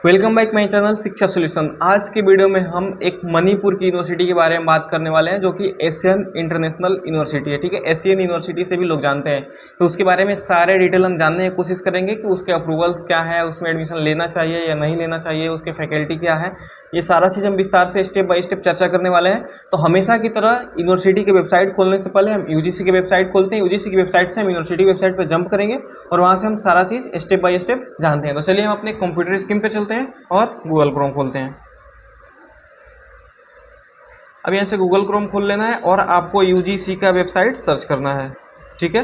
Welcome back my channel शिक्षा solution. आज की वीडियो में हम एक मणिपुर की यूनिवर्सिटी के बारे में बात करने वाले हैं जो कि एशियन इंटरनेशनल यूनिवर्सिटी है। ठीक है, एशियन यूनिवर्सिटी से भी लोग जानते हैं, तो उसके बारे में सारे डिटेल हम जानने की कोशिश करेंगे कि उसके अप्रूवल्स क्या है, उसमें एडमिशन लेना चाहिए या नहीं लेना चाहिए, उसके फैकल्टी क्या है, ये सारा चीज़ हम विस्तार से स्टेप बाय स्टेप चर्चा करने वाले हैं। तो हमेशा की तरह यूनिवर्सिटी के वेबसाइट खोलने से पहले हम यूजीसी की वेबसाइट खोलते हैं, यूजीसी की वेबसाइट से हम यूनिवर्सिटी वेबसाइट पर जंप करेंगे और वहाँ से हम सारा चीज़ स्टेप बाय स्टेप जानते हैं। तो चलिए हम अपने कंप्यूटर स्क्रीन पे चलते हैं और गूगल क्रोम खोलते हैं। अब यहाँ से गूगल क्रोम खोल लेना है और आपको यूजीसी का वेबसाइट सर्च करना है। ठीक है,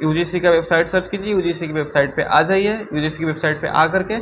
यूजीसी का वेबसाइट सर्च कीजिए, यूजीसी की वेबसाइट पे आ जाइए। यूजीसी की वेबसाइट पे आ करके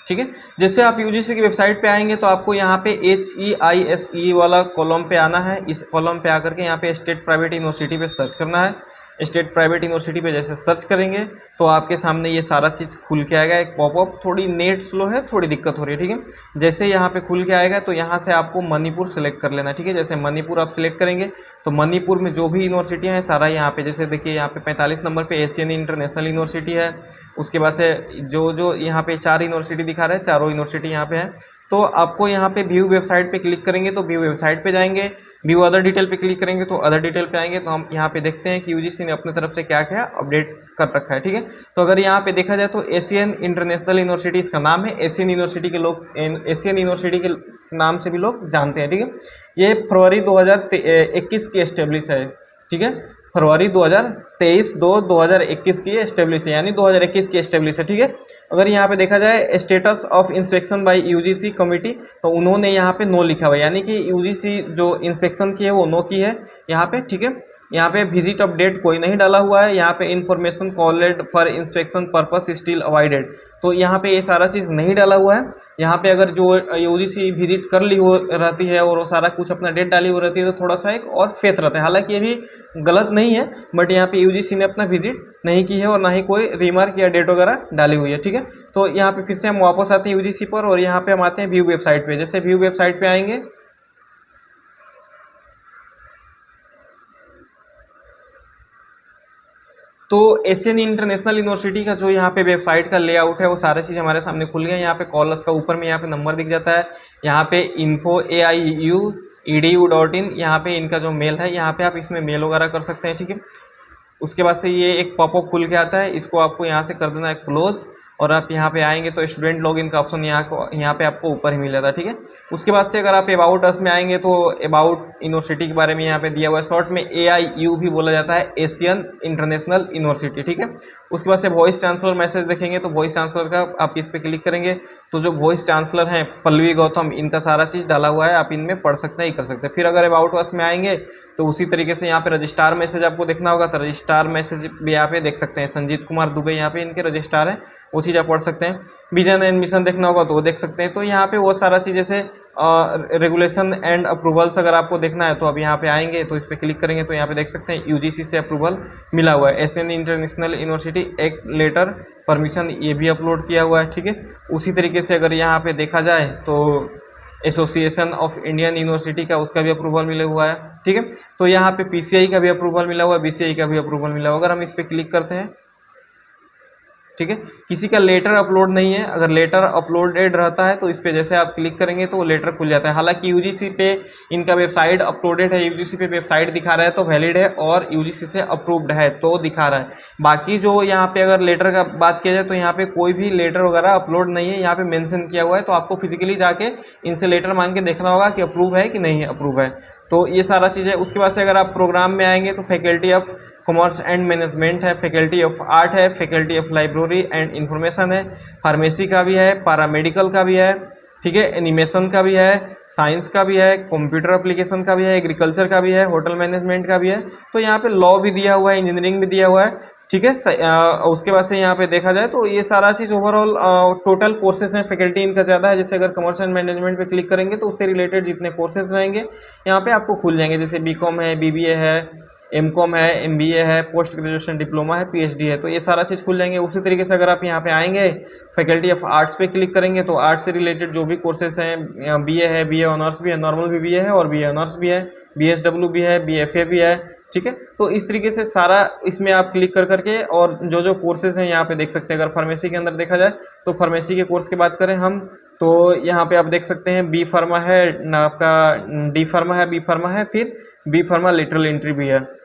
ठीक है, जैसे आप यूजीसी की वेबसाइट पे आएंगे तो आपको यहाँ पे HEISE वाला कॉलम पे आना है। इस कॉलम पे आकर के यहाँ पे स्टेट प्राइवेट यूनिवर्सिटी पे सर्च करना है। स्टेट प्राइवेट यूनिवर्सिटी पे जैसे सर्च करेंगे तो आपके सामने ये सारा चीज़ खुल के आएगा। एक पॉपअप, थोड़ी नेट स्लो है, थोड़ी दिक्कत हो रही है। ठीक है, जैसे यहाँ पे खुल के आएगा तो यहाँ से आपको मणिपुर सेलेक्ट कर लेना है। ठीक है, जैसे मणिपुर आप सिलेक्ट करेंगे तो मणिपुर में जो भी यूनिवर्सिटियाँ हैं सारा यहाँ पे, जैसे देखिए यहाँ पे 45 नंबर पे एशियन इंटरनेशनल यूनिवर्सिटी है। उसके बाद से जो यहाँ पे 4 यूनिवर्सिटी दिखा रहे हैं, चारों यूनिवर्सिटी यहाँ पे है। तो आपको यहाँ पे व्यू वेबसाइट पे क्लिक करेंगे तो व्यू वेबसाइट पे जाएंगे, व्यू अदर डिटेल पे क्लिक करेंगे तो अदर डिटेल पे आएंगे। तो हम यहाँ पे देखते हैं कि यूजीसी ने अपने तरफ से क्या क्या अपडेट कर रखा है। ठीक है, तो अगर यहाँ पे देखा जाए तो एशियन इंटरनेशनल यूनिवर्सिटी इसका नाम है। एशियन यूनिवर्सिटी के लोग एशियन यूनिवर्सिटी के नाम से भी लोग जानते हैं। ठीक है, ये फरवरी 2021 की एस्टेब्लिश है। ठीक है, फरवरी 2021 की एस्टेब्लिश है, यानी 2021 की एस्टेब्लिश है। ठीक है, अगर यहाँ पे देखा जाए status of inspection bye UGC committee, तो उन्होंने यहाँ पे नो लिखा हुआ है, यानी कि यूजीसी जो इंस्पेक्शन की है वो नो की है यहाँ पे। ठीक है, यहाँ पे विजिट अपडेट कोई नहीं डाला हुआ है। यहाँ पे information called for inspection purpose still avoided, तो यहाँ पे ये सारा चीज़ नहीं डाला हुआ है। यहाँ पे अगर जो यूजीसी विजिट कर ली हो रहती है और वो सारा कुछ अपना डेट डाली हो रहती है तो थोड़ा सा एक और फेथ रहता है। हालांकि ये भी गलत नहीं है, बट यहाँ पे यूजीसी ने अपना विजिट नहीं की है और ना ही कोई रिमार्क या डेट वगैरह डाली हुई है। ठीक है, तो यहाँ पे फिर से हम वापस आते हैं यूजीसी पर और यहाँ पे हम आते हैं व्यू वेबसाइट पे। जैसे व्यू वेबसाइट पे आएंगे तो एशियन इंटरनेशनल यूनिवर्सिटी का जो यहाँ पे वेबसाइट का लेआउट है वो सारे चीज़ हमारे सामने खुल गए। यहाँ पे कॉलर्स का ऊपर में यहाँ पे नंबर दिख जाता है, यहाँ पे info@aiu.edu.in, यहाँ पे इनका जो मेल है, यहाँ पे आप इसमें मेल वगैरह कर सकते हैं। ठीक है, उसके बाद से ये एक पॉपअप खुल के आता है, इसको आपको यहाँ से कर देना है क्लोज और आप यहाँ पे आएंगे तो स्टूडेंट लॉगिन का ऑप्शन यहाँ पे आपको ऊपर ही मिल जाता है। ठीक है, उसके बाद से अगर आप अबाउट अस में आएंगे तो अबाउट यूनिवर्सिटी के बारे में यहाँ पे दिया हुआ है, शॉर्ट में AIU भी बोला जाता है, एशियन इंटरनेशनल यूनिवर्सिटी। ठीक है, उसके बाद से वॉइस चांसलर मैसेज देखेंगे तो वॉइस चांसलर का आप इस पर क्लिक करेंगे तो जो वॉइस चांसलर हैं पल्लवी गौतम, इनका सारा चीज़ डाला हुआ है, आप इनमें पढ़ सकते हैं, ही कर सकते हैं। फिर अगर अबाउट अस में आएंगे तो उसी तरीके से यहाँ पे रजिस्ट्रार मैसेज आपको देखना होगा, तो रजिस्ट्रार मैसेज भी यहाँ पे देख सकते हैं, संजीत कुमार दुबे यहाँ पे इनके रजिस्ट्रार हैं, वो चीज़ आप पढ़ सकते हैं। विजन एंड मिशन देखना होगा तो वो देख सकते हैं। तो यहाँ पे वो सारा चीज़ जैसे रेगुलेशन एंड अप्रूवल्स अगर आपको देखना है तो अब यहाँ पे आएंगे तो इस पर क्लिक करेंगे तो यहाँ पे देख सकते हैं यूजीसी से अप्रूवल मिला हुआ है। एशियन इंटरनेशनल यूनिवर्सिटी एक लेटर परमिशन ये भी अपलोड किया हुआ है। ठीक है, उसी तरीके से अगर यहाँ पे देखा जाए तो एसोसिएशन ऑफ इंडियन यूनिवर्सिटी का उसका भी अप्रूवल मिला हुआ है। ठीक है, तो यहाँ पे PCI का भी अप्रूवल मिला हुआ है, BCI का भी अप्रूवल मिला हुआ है। अगर हम इस पर क्लिक करते हैं, ठीक है, किसी का लेटर अपलोड नहीं है, अगर लेटर अपलोडेड रहता है तो इस पे जैसे आप क्लिक करेंगे तो वो लेटर खुल जाता है। हालांकि यूजीसी पे इनका वेबसाइट अपलोडेड है, यूजीसी पे वेबसाइट दिखा रहा है तो वैलिड है और यूजीसी से अप्रूव्ड है तो दिखा रहा है। बाकी जो यहाँ पे अगर लेटर का बात किया जाए तो यहाँ पे कोई भी लेटर वगैरह अपलोड नहीं है, यहाँ पे मेंशन किया हुआ है, तो आपको फिजिकली जाके इनसे लेटर मांग के देखना होगा कि अप्रूव है कि नहीं है, अप्रूव है। तो ये सारा चीज़ है। उसके बाद से अगर आप प्रोग्राम में आएंगे तो faculty of commerce and management है, फैकल्टी ऑफ आर्ट है, faculty of library and information है, फार्मेसी का भी है, पैरामेडिकल का भी है, ठीक है, एनिमेशन का भी है, साइंस का भी है, कंप्यूटर एप्लीकेशन का भी है, एग्रीकल्चर का भी है, होटल मैनेजमेंट का भी है। तो यहाँ पे लॉ भी दिया हुआ है, इंजीनियरिंग भी दिया हुआ है। ठीक है, उसके बाद से यहाँ पे देखा जाए तो ये सारा चीज़ ओवरऑल टोटल कोर्सेज हैं, फैकल्टी इनका ज़्यादा है। जैसे अगर कॉमर्स एंड मैनेजमेंट पे क्लिक करेंगे तो उससे रिलेटेड जितने कोर्सेज रहेंगे यहाँ पे आपको खुल जाएंगे। जैसे BCom है, BBA है, MCom है, MBA है, पोस्ट ग्रेजुएशन डिप्लोमा है, PhD है, तो ये सारा चीज़ खुल जाएंगे। उसी तरीके से अगर आप यहाँ पे आएंगे फैकल्टी ऑफ आर्ट्स पे क्लिक करेंगे तो आर्ट्स से रिलेटेड जो भी कोर्सेज हैं, BA है, BA ऑनर्स भी है, नॉर्मल भी BA है और BA ऑनर्स भी है, BSW भी है, BFA भी है। ठीक है। तो इस तरीके से सारा इसमें आप क्लिक कर करके, और जो जो कोर्सेज हैं यहाँ पे देख सकते हैं। अगर फार्मेसी के अंदर देखा जाए तो फार्मेसी के कोर्स की बात करें हम, तो यहाँ पे आप देख सकते हैं बी फार्मा है आपका, डी फार्मा है, बी फार्मा है, फिर बी फार्मा लेटरल एंट्री भी है।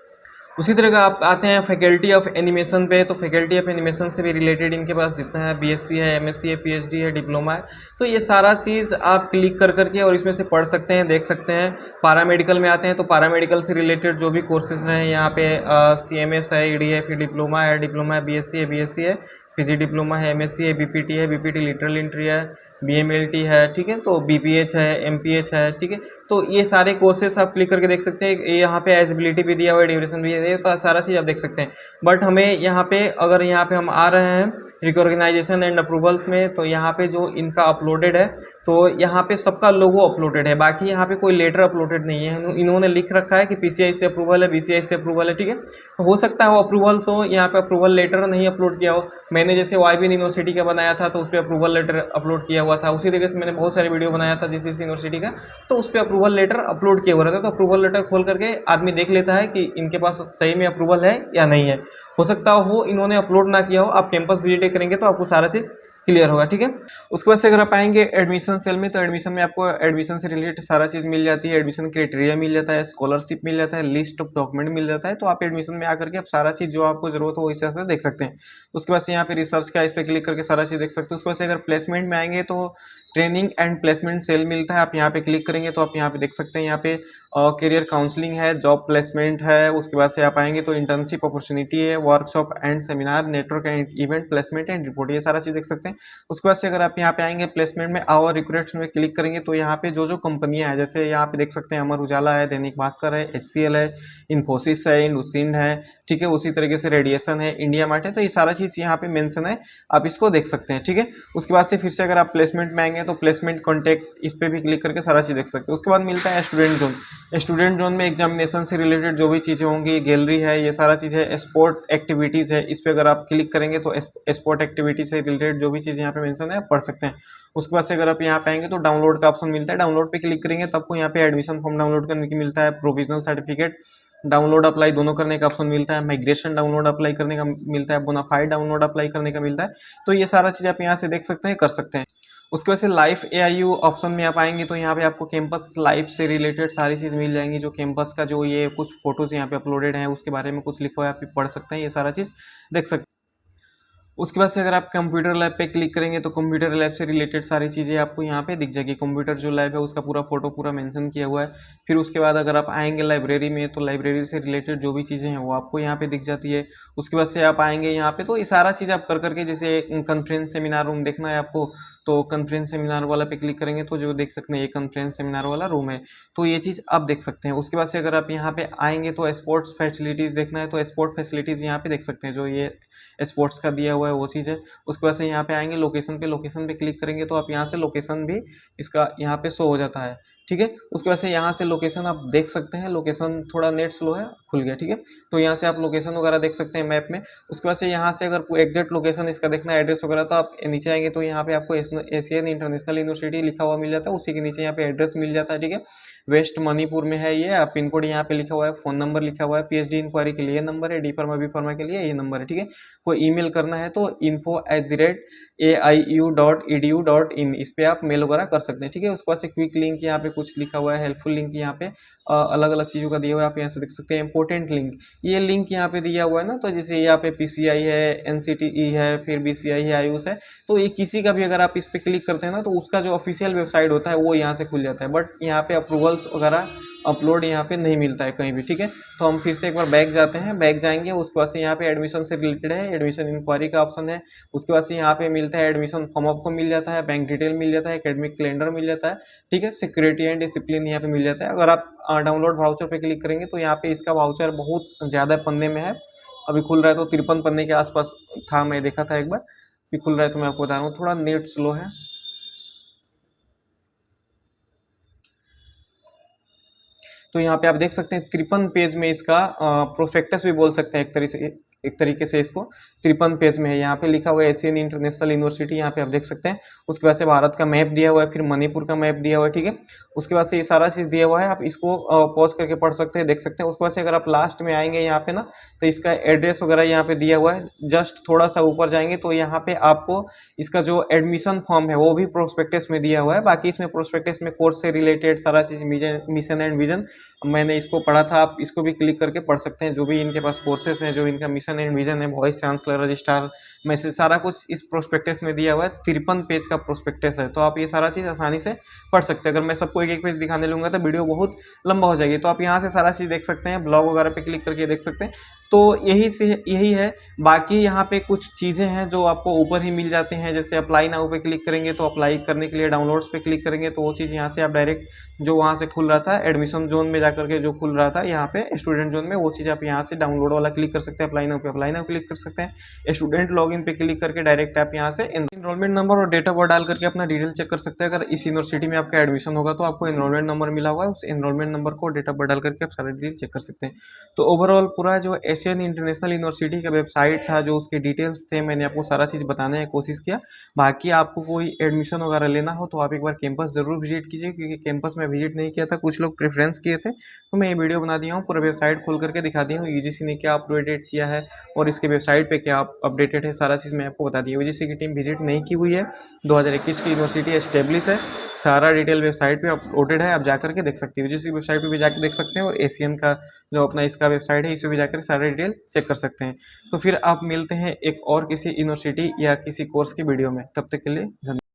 उसी तरह का आप आते हैं फैकल्टी ऑफ एनिमेशन पे, तो फैकल्टी ऑफ एनिमेशन से भी रिलेटेड इनके पास जितना है बीएससी है, एमएससी है, पीएचडी है, डिप्लोमा है, तो ये सारा चीज़ आप क्लिक कर करके और इसमें से पढ़ सकते हैं, देख सकते हैं। पैरामेडिकल में आते हैं तो पैरामेडिकल से रिलेटेड जो भी कोर्सेज हैं यहाँ पे सीएमएस है, ईडी है, फिर डिप्लोमा है, बीएससी है, बीएससी है, पीजी डिप्लोमा है, एमएससी है, बीपीटी है, बीपीटी लिटरल एंट्री है, बीएमएलटी है, ठीक है, तो बीपीएच है, एमपीएच है, ठीक है। तो ये सारे कोर्सेस आप क्लिक करके देख सकते हैं। ये यहाँ पे एलिजिबिलिटी भी दिया हुआ है, ड्यूरेशन भी है, तो सारा चीज़ आप देख सकते हैं। बट हमें यहाँ पे अगर यहाँ पे हम आ रहे हैं रिकॉग्नाइजेशन एंड अप्रूवल्स में, तो यहाँ पे जो इनका अपलोडेड है, तो यहाँ पे सबका लोगो अपलोडेड है, बाकी यहाँ पे कोई लेटर अपलोडेड नहीं है। इन्होंने लिख रखा है कि पीसीआई से अप्रूवल है, बीसीआई से अप्रूवल है, ठीक है। हो सकता है वो अप्रूवल्स हो, यहाँ पे अप्रूवल लेटर नहीं अपलोड किया हो। मैंने जैसे वाईबी यूनिवर्सिटी का बनाया था तो उस पर अप्रूवल लेटर अपलोड किया हुआ था, उसी तरीके से मैंने बहुत सारे वीडियो बनाया था जीसीसी यूनिवर्सिटी का, तो उस पर अप्रूवल लेटर अपलोड किया हुआ रहता है। तो अप्रूवल लेटर खोल करके आदमी देख लेता है कि इनके पास सही में अप्रूवल है या नहीं है। हो सकता हो इन्होंने अपलोड ना किया हो, आप कैंपस विजिट करेंगे तो आपको सारा चीज़ क्लियर होगा, ठीक है। उसके बाद से अगर आप आएंगे एडमिशन सेल में, तो एडमिशन में आपको एडमिशन से रिलेटेड सारा चीज़ मिल जाती है। एडमिशन क्राइटेरिया मिल जाता है, स्कॉलरशिप मिल जाता है, लिस्ट ऑफ डॉक्यूमेंट मिल जाता है। तो आप एडमिशन में आकर के आप सारा चीज़ जो आपको जरूरत हो इस हिसाब से देख सकते हैं। उसके बाद से यहाँ पे रिसर्च का, इस पर क्लिक करके सारा चीज़ देख सकते हैं। उसके बाद से अगर प्लेसमेंट में आएंगे तो ट्रेनिंग एंड प्लेसमेंट सेल मिलता है, आप यहाँ पे क्लिक करेंगे तो आप यहाँ पे देख सकते हैं। यहाँ पे करियर काउंसलिंग है, जॉब प्लेसमेंट है। उसके बाद से आप आएंगे तो इंटर्नशिप अपॉर्चुनिटी है, workshop and seminar, network and event, placement and report, ये सारा चीज़ देख सकते हैं। उसके बाद से अगर आप यहाँ पे आएंगे प्लेसमेंट में आवर रिक्रूट्स में क्लिक करेंगे तो यहाँ पे जो जो कंपनियां हैं, जैसे यहाँ पे देख सकते हैं अमर उजाला है, दैनिक भास्कर है, एचसीएल है, इन्फोसिस है, लुसिंड है, ठीक है। उसी तरीके से रेडिएशन है, इंडिया मार्ट है, तो ये सारा चीज़ यहाँ पे मेंशन है, आप इसको देख सकते हैं, ठीक है। उसके बाद से फिर से अगर आप प्लेसमेंट में आएंगे तो प्लेसमेंट कॉन्टैक्ट, इस पर भी क्लिक करके सारा चीज़ देख सकते हैं। उसके बाद मिलता है स्टूडेंट जोन। स्टूडेंट जोन में एग्जामिनेशन से रिलेटेड जो भी चीज़ें होंगी, गैलरी है, ये सारा चीज़ है, स्पोर्ट एक्टिविटीज़ है, इस पर अगर आप क्लिक करेंगे तो स्पोर्ट एक्टिविटी से रिलेटेड जो भी चीज़ें यहाँ पे मेंशन है आप पढ़ सकते हैं। उसके बाद से अगर आप यहाँ पे आएंगे तो डाउनलोड का ऑप्शन मिलता है, डाउनलोड पे क्लिक करेंगे तो आपको यहाँ पे एडमिशन फॉर्म डाउनलोड करने की मिलता है, प्रोविजनल सर्टिफिकेट डाउनलोड अप्लाई दोनों करने का ऑप्शन मिलता है, माइग्रेशन डाउनलोड अप्लाई करने का मिलता है, बोनाफाइड डाउनलोड अप्लाई करने का मिलता है। तो ये सारा चीज़ आप यहाँ से देख सकते हैं, कर सकते हैं। उसके बाद से लाइफ एआईयू ऑप्शन में आप आएंगे तो यहाँ पे आपको कैंपस लाइफ से रिलेटेड सारी चीज़ मिल जाएंगी। जो कैंपस का जो ये कुछ फोटोज यहाँ पे अपलोडेड हैं उसके बारे में कुछ लिखा हुआ है, आप पढ़ सकते हैं, ये सारा चीज़ देख सकते हैं। उसके बाद से अगर आप कंप्यूटर लैब पे क्लिक करेंगे तो कंप्यूटर लैब से रिलेटेड सारी चीज़ें आपको यहाँ पे दिख जाएगी। कंप्यूटर जो लैब है उसका पूरा फोटो पूरा मेंशन किया हुआ है। फिर उसके बाद अगर आप आएंगे लाइब्रेरी में तो लाइब्रेरी से रिलेटेड जो भी चीज़ें हैं वो आपको यहाँ पे दिख जाती है। उसके बाद से आप आएंगे यहाँ पे तो ये सारा चीज़ आप कर करके, जैसे कॉन्फ्रेंस सेमिनार रूम देखना है आपको तो कॉन्फ्रेंस सेमिनार वाला पे क्लिक करेंगे तो जो देख सकते हैं ये कॉन्फ्रेंस सेमिनार वाला रूम है, तो ये चीज़ आप देख सकते हैं। उसके बाद से अगर आप यहाँ पे आएंगे तो स्पोर्ट्स फैसिलिटीज़ देखना है तो स्पोर्ट फैसिलिटीज़ यहाँ पे देख सकते हैं, जो ये स्पोर्ट्स का दिया हुआ है वो चीज़ है। उसके बाद से यहाँ पे आएंगे लोकेशन पे क्लिक करेंगे तो आप यहाँ से लोकेशन भी इसका यहाँ पे शो हो जाता है, ठीक है। उसके बाद से यहाँ से लोकेशन आप देख सकते हैं, लोकेशन थोड़ा नेट स्लो है, खुल गया, ठीक है। तो यहाँ से आप लोकेशन वगैरह देख सकते हैं मैप में। उसके बाद से यहाँ से अगर एग्जैक्ट लोकेशन इसका देखना है, एड्रेस वगैरह, तो आप नीचे आएंगे तो यहाँ पे आपको एशियन इंटरनेशनल यूनिवर्सिटी लिखा हुआ मिल जाता है, उसी के नीचे यहाँ पे एड्रेस मिल जाता है, ठीक है। वेस्ट मणिपुर में है ये, पिन कोड यहाँ पे लिखा हुआ है, फोन नंबर लिखा हुआ है, पीएचडी इंक्वायरी के लिए नंबर है, डी फार्मा बी फार्मा के लिए ये नंबर है, ठीक है। कोई ईमेल करना है तो info@aiu.edu.in इस पे आप मेल वगैरह कर सकते हैं, ठीक है। उसके बाद से क्विक लिंक यहाँ पे कुछ लिखा हुआ है, हेल्पफुल लिंक यहाँ पे अलग अलग चीज़ों का दिया हुआ है, आप यहाँ से देख सकते हैं। इंपॉर्टेंट लिंक, ये लिंक यहाँ पे दिया हुआ है ना, तो जैसे यहाँ पे पीसीआई है, एनसीटीई है, फिर बीसीआई है, आयुष है, तो ये किसी का भी अगर आप इस पे क्लिक करते हैं ना तो उसका जो ऑफिशियल वेबसाइट होता है वो यहाँ से खुल जाता है, बट यहाँ पे अप्रूवल्स वगैरह अपलोड यहाँ पे नहीं मिलता है कहीं भी, ठीक है। तो हम फिर से एक बार बैक जाते हैं, बैक जाएंगे, उसके बाद से यहाँ पे एडमिशन से रिलेटेड है, एडमिशन इंक्वायरी का ऑप्शन है। उसके बाद से यहाँ पे मिलता है एडमिशन फॉर्म आपको मिल जाता है, बैंक डिटेल मिल जाता है, एकेडमिक कैलेंडर मिल जाता है, ठीक है। सिक्योरिटी एंड डिसिप्लिन यहाँ पे मिल जाता है। अगर आप डाउनलोड वाउचर पे क्लिक करेंगे तो यहाँ पे इसका वाउचर बहुत ज़्यादा पन्ने में है, अभी खुल रहा है तो 53 पन्ने के आसपास था, मैं देखा था एक बार, अभी खुल रहा है तो मैं आपको बता रहा हूँ, थोड़ा नेट स्लो है। तो यहाँ पे आप देख सकते हैं 53 पेज में इसका प्रोस्पेक्टस भी बोल सकते हैं एक तरीके से, एक तरीके से इसको 53 पेज में है। यहाँ पे लिखा हुआ है एशियन इंटरनेशनल यूनिवर्सिटी, यहाँ पे आप देख सकते हैं। उसके बाद से भारत का मैप दिया हुआ है, फिर मणिपुर का मैप दिया हुआ है, ठीक है। उसके बाद से ये सारा चीज़ दिया हुआ है, आप इसको पॉज करके पढ़ सकते हैं, देख सकते हैं। उसके बाद से अगर आप लास्ट में आएंगे यहाँ पे ना, तो इसका एड्रेस वगैरह यहाँ पे दिया हुआ है। जस्ट थोड़ा सा ऊपर जाएंगे तो यहाँ पे आपको इसका जो एडमिशन फॉर्म है वो भी प्रोस्पेक्टस में दिया हुआ है। बाकी इसमें प्रोस्पेक्टस में कोर्स से रिलेटेड सारा चीज़, मिशन एंड विजन, मैंने इसको पढ़ा था, आप इसको भी क्लिक करके पढ़ सकते हैं। जो भी इनके पास कोर्सेज हैं, जो इनका मिशन एंड विजन है, वाइस चांसलर, रजिस्ट्रार, मैसेज, सारा कुछ इस प्रोस्पेक्टस में दिया हुआ है। 53 पेज का प्रोस्पेक्टस है, तो आप ये सारा चीज़ आसानी से पढ़ सकते हैं। अगर मैं सबको एक एक पेज दिखाने लूँगा तो वीडियो बहुत लंबा हो जाएगी। तो आप यहाँ से सारा चीज़ देख सकते हैं, ब्लॉग वगैरह पे क्लिक करके देख सकते हैं। तो यही है। बाकी यहाँ पे कुछ चीज़ें हैं जो आपको ऊपर ही मिल जाते हैं, जैसे अप्लाई नाउ पे क्लिक करेंगे तो अप्लाई करने के लिए डाउनलोड्स पे क्लिक करेंगे तो वो चीज़ यहाँ से आप डायरेक्ट जो वहाँ से खुल रहा था एडमिशन जोन में जाकर के जो खुल रहा था यहाँ पे स्टूडेंट जोन में, वो चीज़ आप यहाँ से डाउनलोड वाला क्लिक कर सकते हैं। अप्लाई नाउ पे अप्लाई नाउ क्लिक कर सकते हैं। स्टूडेंट लॉगिन पे क्लिक करके डायरेक्ट आप यहाँ से एनरोलमेंट नंबर और डेट ऑफ बर्थ डाल करके अपना डिटेल चेक कर सकते हैं। अगर इस यूनिवर्सिटी में आपका एडमिशन होगा तो आपको एनरोलमेंट नंबर मिला हुआ है, उस एनरोलमेंट नंबर को डेट ऑफ बर्थ डाल करके आप सारे डिटेल चेक कर सकते हैं। तो ओवरऑल पूरा जो एशियन इंटरनेशनल यूनिवर्सिटी का वेबसाइट था, जो उसके डिटेल्स थे, मैंने आपको सारा चीज़ बताने की कोशिश किया। बाकी आपको कोई एडमिशन वगैरह लेना हो तो आप एक बार कैंपस ज़रूर विजिट कीजिए, क्योंकि कैंपस में विजिट नहीं किया था, कुछ लोग प्रेफरेंस किए थे, तो मैं ये वीडियो बना दिया हूँ। पूरा वेबसाइट खोल करके दिखा दिया हूँ, यूजीसी ने क्या अपडेट किया है और इसके वेबसाइट पे क्या अपडेटेड है, सारा चीज़ मैं आपको बता दी। यूजीसी की टीम विजिट नहीं की हुई है, 2021 की यूनिवर्सिटी एस्टेब्लिश है, सारा डिटेल वेबसाइट पे अपलोडेड है, आप जाकर के देख सकते हो। यूजीसी वेबसाइट पे भी जाकर देख सकते हैं, और एशियन का जो अपना इसका वेबसाइट है, इस पर भी जाकर सारा डिटेल चेक कर सकते हैं। तो फिर आप मिलते हैं एक और किसी यूनिवर्सिटी या किसी कोर्स की वीडियो में, तब तक के लिए धन्यवाद।